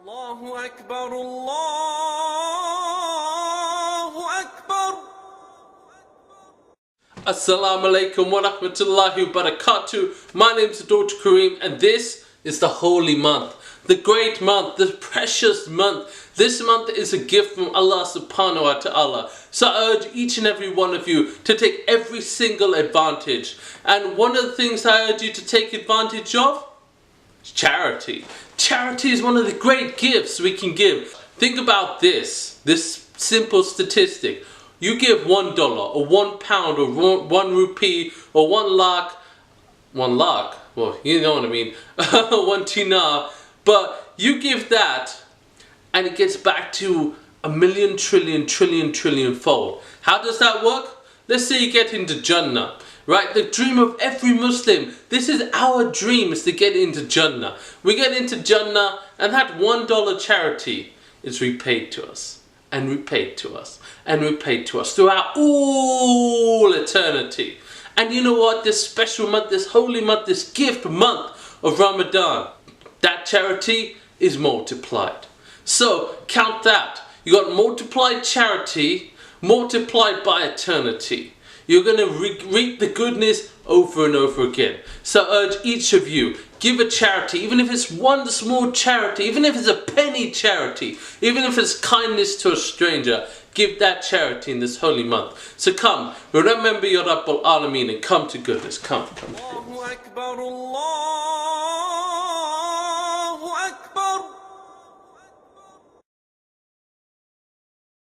Allahu Akbar, Allahu Akbar. Assalamu alaikum wa rahmatullahi wa barakatuh. My name is Abdul Karim and this is the holy month, the great month, the precious month. This month is a gift from Allah subhanahu wa ta'ala. So I urge each and every one of you to take every single advantage. And one of the things I urge you to take advantage of is charity. Charity is one of the great gifts we can give. Think about this simple statistic. You give $1 or £1 or one rupee or one lakh, well, you know what I mean, one dinar, but you give that and it gets back to a million, trillion fold. How does that work? Let's say you get into Jannah, right? The dream of every Muslim. This is our dream, is to get into Jannah. We get into Jannah and that $1 charity is repaid to us. And repaid to us, and repaid to us throughout all eternity. And you know what? This special month, this holy month, this gift month of Ramadan, that charity is multiplied. So count that. You got multiplied charity, multiplied by eternity. You're going to reap the goodness over and over again. So I urge each of you, give a charity, even if it's one small charity, even if it's a penny charity, even if it's kindness to a stranger, give that charity in this holy month. So come, remember your Rabbul Alameen and come to goodness. Come. Allahu Akbar, Allah.